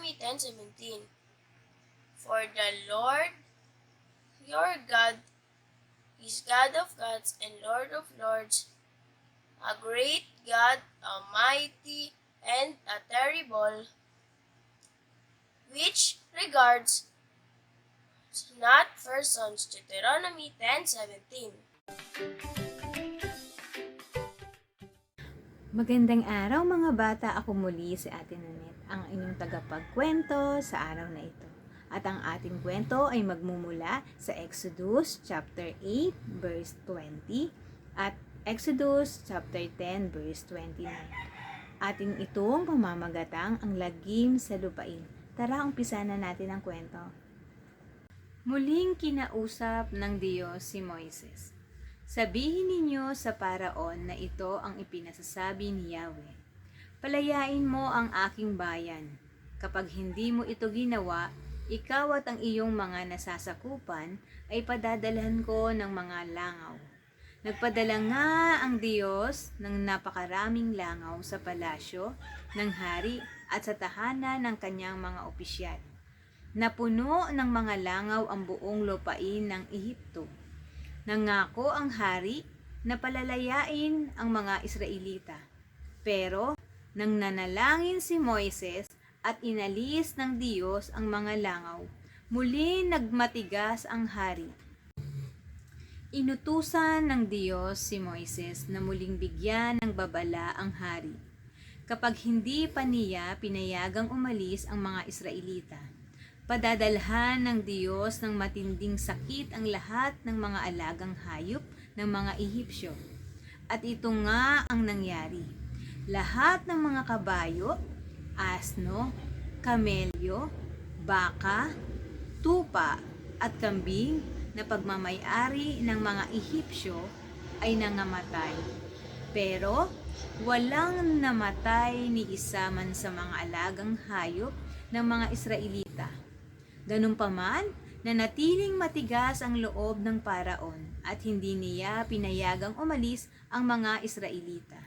Deuteronomy 10:17. For the Lord your God is God of gods and Lord of lords, a great God, a mighty and a terrible, which regards not persons. Deuteronomy 10:17. Magandang araw mga bata, ako muli si Ate Nanette, ang inyong tagapagkwento sa araw na ito. At ang ating kwento ay magmumula sa Exodus chapter 8 verse 20 at Exodus chapter 10 verse 29. Ating itong pamamagatang ang lagim sa lupain. Tara, umpisa na natin ang kwento. Muling kinausap ng Diyos si Moises. Sabihin ninyo sa Paraon na ito ang ipinasasabi ni Yahweh. Palayain mo ang aking bayan. Kapag hindi mo ito ginawa, ikaw at ang iyong mga nasasakupan ay padadalhan ko ng mga langaw. Nagpadala nga ang Diyos ng napakaraming langaw sa palasyo ng hari at sa tahanan ng kanyang mga opisyal. Napuno ng mga langaw ang buong lupain ng Ehipto. Nangako ang hari na palalayain ang mga Israelita. Pero nang nanalangin si Moises at inalis ng Diyos ang mga langaw, muli nagmatigas ang hari. Inutusan ng Diyos si Moises na muling bigyan ng babala ang hari, kapag hindi pa niya pinayagang umalis ang mga Israelita. Padadalhan ng Diyos ng matinding sakit ang lahat ng mga alagang hayop ng mga Ehipsyo. At ito nga ang nangyari. Lahat ng mga kabayo, asno, kamelyo, baka, tupa at kambing na pagmamay-ari ng mga Ehipsyo ay nangamatay. Pero walang namatay ni isa man sa mga alagang hayop ng mga Israelita. Ganunpaman, nanatiling matigas ang loob ng Paraon at hindi niya pinayagang umalis ang mga Israelita.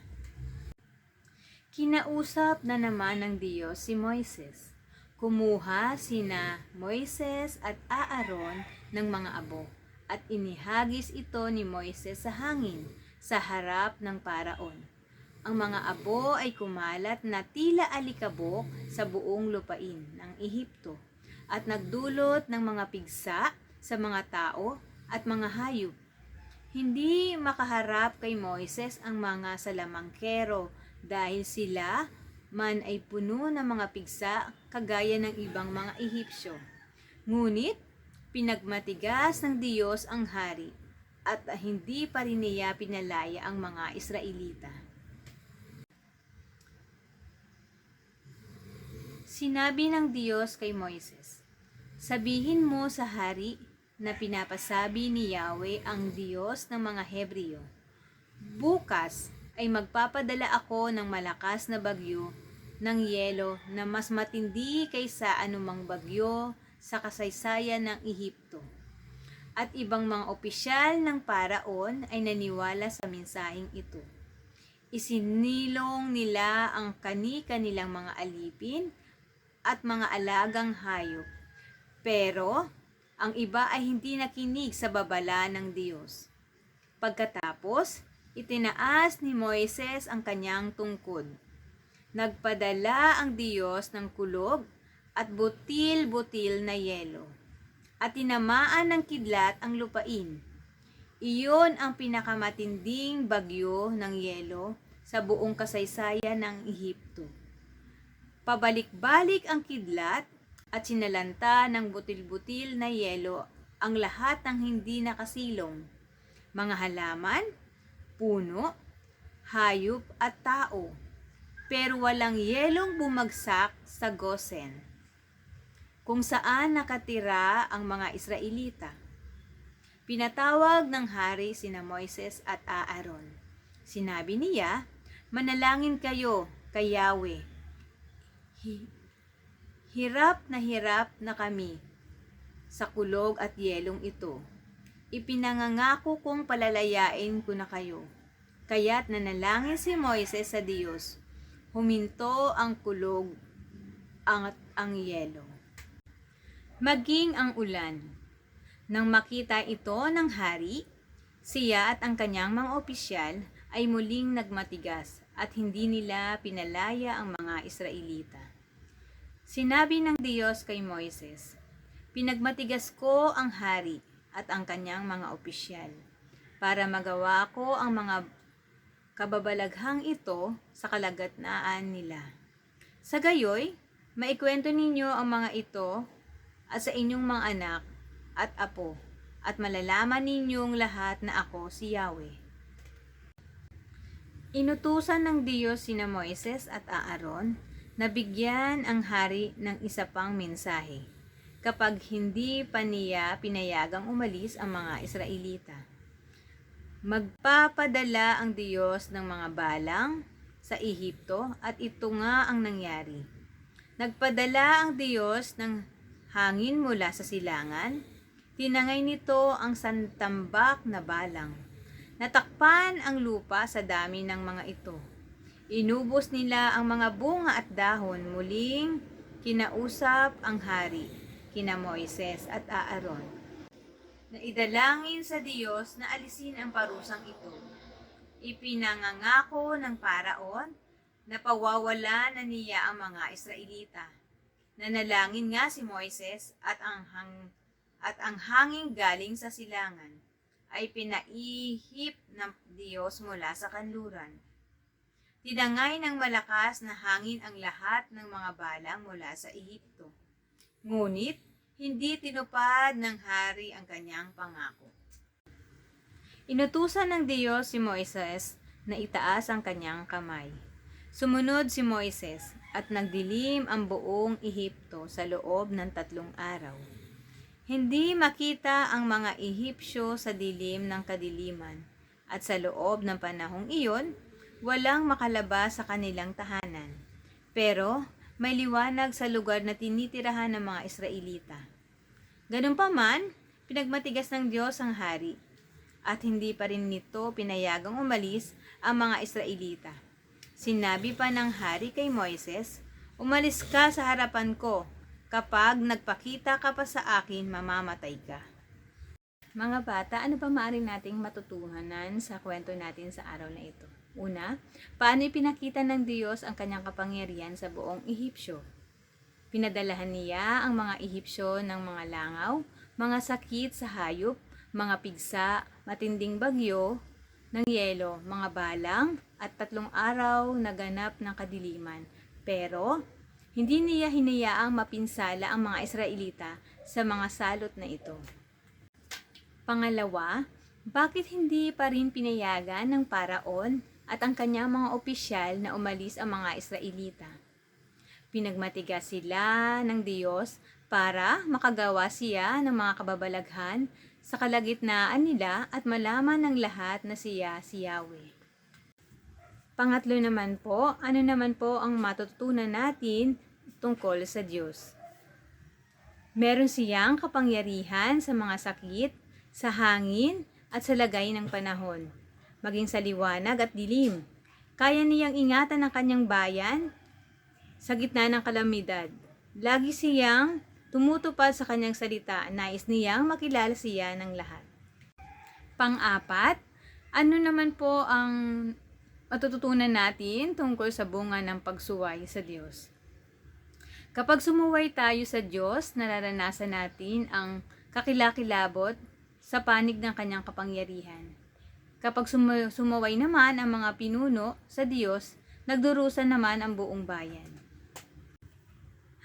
Kinausap na naman ng Diyos si Moises. Kumuha sina Moises at Aaron ng mga abo at inihagis ito ni Moises sa hangin sa harap ng Paraon. Ang mga abo ay kumalat na tila alikabok sa buong lupain ng Ehipto at nagdulot ng mga pigsa sa mga tao at mga hayop. Hindi makaharap kay Moises ang mga salamangkero dahil sila man ay puno ng mga pigsa kagaya ng ibang mga Ehipsyo. Ngunit pinagmatigas ng Diyos ang hari at hindi pa rin niya pinalaya ang mga Israelita. Sinabi ng Diyos kay Moises, sabihin mo sa hari na pinapasabi ni Yahweh ang Diyos ng mga Hebreo, bukas ay magpapadala ako ng malakas na bagyo ng yelo na mas matindi kaysa anumang bagyo sa kasaysayan ng Ehipto. At ibang mga opisyal ng Paraon ay naniwala sa mensaheng ito. Isinilong nila ang kani-kanilang mga alipin at mga alagang hayop. Pero ang iba ay hindi nakinig sa babala ng Diyos. Pagkatapos, itinaas ni Moises ang kanyang tungkod. Nagpadala ang Diyos ng kulog at butil-butil na yelo, at tinamaan ng kidlat ang lupain. Iyon ang pinakamatinding bagyo ng yelo sa buong kasaysayan ng Ehipto. Pabalik-balik ang kidlat at sinalanta ng butil-butil na yelo ang lahat ng hindi nakasilong, mga halaman, puno, hayop at tao, pero walang yelong bumagsak sa Gosen, kung saan nakatira ang mga Israelita. Pinatawag ng hari sina Moises at Aaron. Sinabi niya, manalangin kayo kay Yahweh. Hirap na kami sa kulog at yelong ito. Ipinangangako kong palalayain ko na kayo. Kaya't nanalangin si Moises sa Diyos. Huminto ang kulog ang yelo. Maging ang ulan. Nang makita ito ng hari, siya at ang kanyang mga opisyal ay muling nagmatigas at hindi nila pinalaya ang mga Israelita. Sinabi ng Diyos kay Moises, "Pinagmatigas ko ang hari at ang kanyang mga opisyal para magawa ko ang mga kababalaghang ito sa kalagitnaan nila. Sa gayoy, maikwento ninyo ang mga ito at sa inyong mga anak at apo, at malalaman ninyong lahat na ako si Yahweh." Inutusan ng Diyos sina Moises at Aaron na bigyan ang hari ng isa pang mensahe kapag hindi pa niya pinayagang umalis ang mga Israelita. Magpapadala ang Diyos ng mga balang sa Ehipto at ito nga ang nangyari. Nagpadala ang Diyos ng hangin mula sa silangan, tinangay nito ang santambak na balang. Natakpan ang lupa sa dami ng mga ito. Inubos nila ang mga bunga at dahon. Muling kinausap ang hari, kina Moises at Aaron, na idalangin sa Diyos na alisin ang parusang ito. Ipinangangako ng Paraon na pawawala na niya ang mga Israelita. Nanalangin nga si Moises at ang hangin galing sa silangan ay pinaihip ng Diyos mula sa kanluran. Tinangay ng malakas na hangin ang lahat ng mga balang mula sa Ehipto. Ngunit hindi tinupad ng hari ang kanyang pangako. Inutusan ng Diyos si Moises na itaas ang kanyang kamay. Sumunod si Moises at nagdilim ang buong Ehipto sa loob ng 3 araw. Hindi makita ang mga Ehipsyo sa dilim ng kadiliman, at sa loob ng panahong iyon, walang makalabas sa kanilang tahanan. Pero may liwanag sa lugar na tinitirahan ng mga Israelita. Ganun pa man, pinagmatigas ng Diyos ang hari, at hindi pa rin nito pinayagang umalis ang mga Israelita. Sinabi pa ng hari kay Moises, "Umalis ka sa harapan ko. Kapag nagpakita ka pa sa akin, mamamatay ka." Mga bata, ano pa maaari nating matutuhanan sa kwento natin sa araw na ito? Una, paano ipinakita ng Diyos ang kanyang kapangyarihan sa buong Ehipsyo? Pinadalahan niya ang mga Ehipsyo ng mga langaw, mga sakit sa hayop, mga pigsa, matinding bagyo, ng yelo, mga balang, at 3 araw na ganap ng kadiliman. Pero hindi niya hinayaang mapinsala ang mga Israelita sa mga salot na ito. Pangalawa, bakit hindi pa rin pinayagan ng Paraon at ang kanyang mga opisyal na umalis ang mga Israelita? Pinagmatigas sila ng Diyos para makagawa siya ng mga kababalaghan sa kalagitnaan nila at malaman ng lahat na siya si Yahweh. Pangatlo naman po, ano naman po ang matututunan natin tungkol sa Diyos? Meron siyang kapangyarihan sa mga sakit, sa hangin, at sa lagay ng panahon, maging sa liwanag at dilim. Kaya niyang ingatan ang kanyang bayan sa gitna ng kalamidad. Lagi siyang tumutupad sa kanyang salita, nais niyang makilala siya ng lahat. Pang-apat, ano naman po ang matututunan natin tungkol sa bunga ng pagsuway sa Diyos? Kapag sumuway tayo sa Diyos, nararanasan natin ang kakilakilabot sa panig ng kanyang kapangyarihan. Kapag sumuway naman ang mga pinuno sa Diyos, nagdurusan naman ang buong bayan.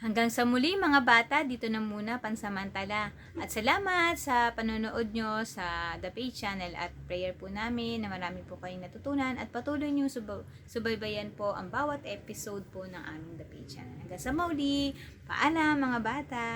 Hanggang sa muli mga bata, dito na muna pansamantala. At salamat sa panonood nyo sa The Page Channel at prayer po namin na marami po kayong natutunan at patuloy nyo subaybayan po ang bawat episode po ng aming The Page Channel. Hanggang sa muli, paalam mga bata!